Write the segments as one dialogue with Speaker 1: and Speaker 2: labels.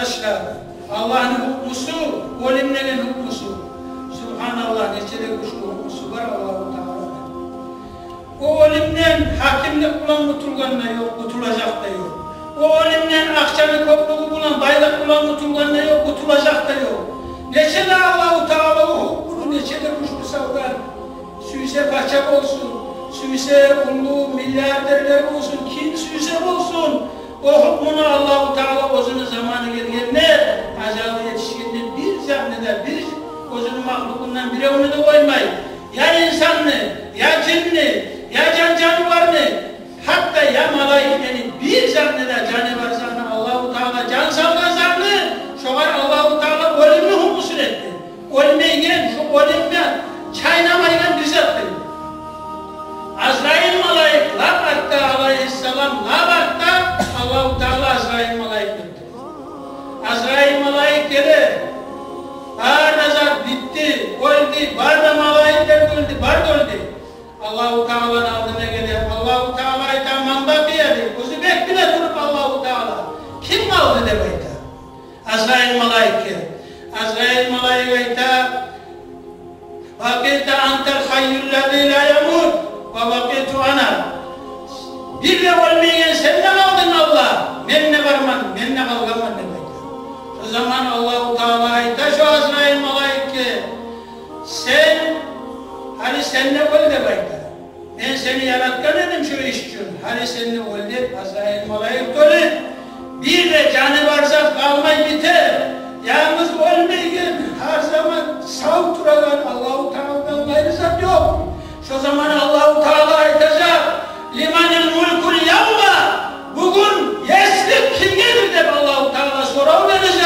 Speaker 1: kardeşler, Allah'ın hukmusu, olimlerin hukmusu. Subhanallah, neçede kuşku hukmusu var Allah-u Teala. O olimden hakimlik bulan kutulganla yok, kutulacak da yok. O olimden akçanı kopluğu bulan, bayrak bulan kutulganla yok, kutulacak da yok. Neçede Allah-u Teala o hukmunu, neçede kuşku savgar. Süyse kaçak olsun, süyse ulu milyarderler olsun, kim süyse olsun. O hukmunu Allah-u Teala özünün zamanı geldiğinde acalı yetişkinde bir zanneder, bir özünün mahlukundan biri onu da koymayın. Ya insanlı, ya cinni, ya canavarını, hatta ya malaikeni bir zanneder canavar zannı Allah-u Teala can salgan zannı, şoğar Allah-u Teala olimli hukmusun etti. Olimeyken, şu olimden çaynamayken bize etti. Azrail malaik, la baktı aleyhisselam, la baktı Allah-u Teala Azrail malaik etti. Azrail malaik dedi, bar nazar bitti, öldü, bar da malaikler öldü, bar da öldü. Allah-u Teala'nın aldığına gelir, Allah-u Teala'yı tamam bakıyordu, kuzu bekbile durup Allah-u Teala. Kim kaldı demeydi? Azrail malaik. Azrail malaik Vakilta antel hayyullezî lâ yemût ve vakiltu ana. Bir de olmayan sen ne kaldın Allah? Ben ne varman, ben ne kalgamam demek. O zaman Allah-u Teala'yı da şu Azrail malaik sen, hani sen ne ol demek. Ben seni yaratkan edim şu iş için. Hani sen ne oldu? Azrail malaik dolu. Bir de canı varsa kalmayı biter. Yalnız olmayan her zaman sağ duralan Allah-u Teala'dan gayrı zat yok. Şu zaman Allah-u Teala aytacak limanil mulkul yavma bugün yeslik kimgedir de Allah-u Teala sorağı verecek.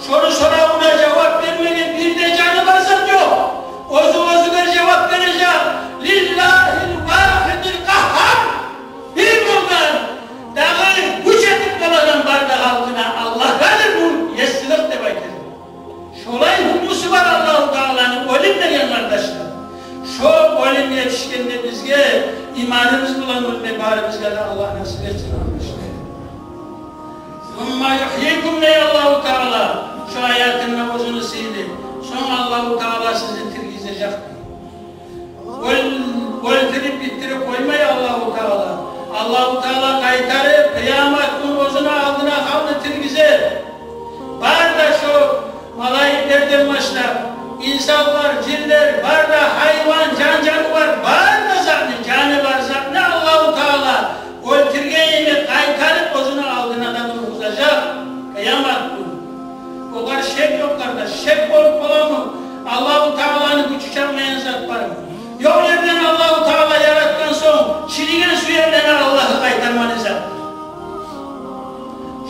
Speaker 1: Soru sorağına cevap vermenin bir de canı var zat yok. Ozu cevap verecek. Lillahil vahidil kahhar. Bir bundan dağı güç edip kalan bardak altına Allah verir bu yeslik demektir. Şolay hukmusu var Allah-u Teala'nın olimleyen kardeşler. Şu olim yetişkinde bizge imanımız bulan ölme bari bizge de Allah nasip etsin kardeşler. Zumma yuhyikum ney Allah-u Teala şu ayetinin navuzunu sildi. Sonra Allah-u Teala sizi tirgizecek. Öldürüp bittirip koymayı Allah-u Teala. Allah-u Teala kaytarıp kıyamet gün özünü aldığına kalını tirgizer. Var da şu malaiklerden başlar, insanlar, cinler, var da hayvan, canavar, var da zannı, canı var zannı Allah-u Teala öldürgeyi kaytarıp özünü aldığına da durulacak. Kıyamet gün. O kadar şek yok kardeş, şek olup olan mı? Allah-u Teala'nın gücü çalmayan zat var mı? Yok yerden Allah-u Teala yarattan son, çiligen su yerden Allah'ı kaytarmanı zat.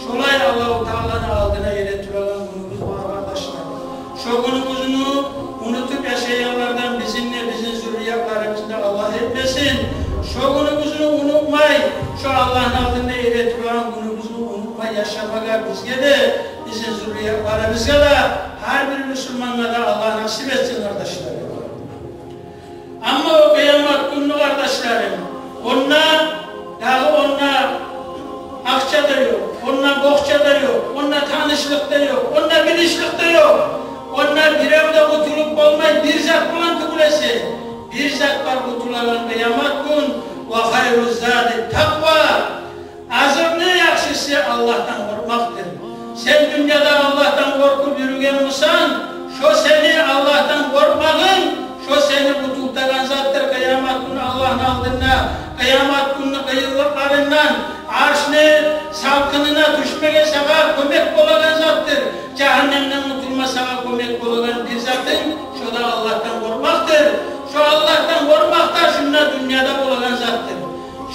Speaker 1: Şolay Allah-u Teala'nın aldığına yere turalan günümüz var arkadaşlar. Şu günümüzünü unutup yaşayanlardan bizimle, bizim zürriyetlerimizle Allah etmesin. Şu günümüzünü unutmayın. Şu Allah'ın aldığına yere turalan günümüzünü unutmayın. Yaşamaya bizge de, bizim zürriyetlerimizle de, her bir Müslümanla da Allah nasip etsin kardeşler. Ama o kıyamet günü kardeşlerim, onlar akça da yok, onlar bohça da yok, onlar tanışlık da yok, onlar bilişlik de yok. Onlar bir evde kutulup olmayı bir zat bulan kıblesi. Bir zat var kutulan kıyamet gün ve hayru zâdi takva. Azım ne yakşısı Allah'tan korkmaktır. Sen dünyada Allah'tan korkup yürüyen olsan, şu seni Allah'tan korkmağın, şu seni kutultagan zattır kıyamet günü Allah'ın aldığına, kıyamet günü kıyıllıklarından, arşını, salkınına düşmeye sana kömek olagan zattır. Cehennemden unutulma sana kömek olagan bir zattır. Şu da Allah'tan korkmaktır. Şu Allah'tan korkmak da şunlar dünyada olagan zattır.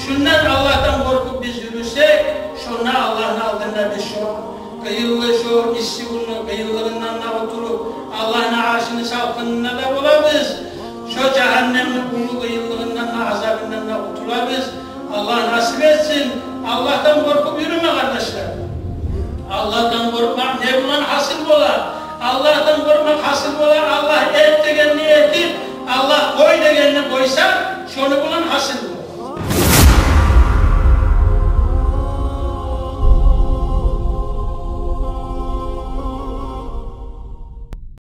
Speaker 1: Şunlar Allah'tan korkup biz yürürsek, şunlar Allah'ın aldığında biz şu kıyıllı, şu işçi bunu kıyıllığından da oturup Allah'ın arşını salkınına da bulabiliriz. Şu cehennemin kulu kıyıllığından da azabından da kurtulabiliriz. Allah nasip etsin. Allah'tan korkup yürüme kardeşler. Allah'tan korkmak ne bulan hasıl olar? Allah'tan korkmak hasıl olar. Allah et degenini etip, Allah koy degenini koysa, şunu bulan hasıl.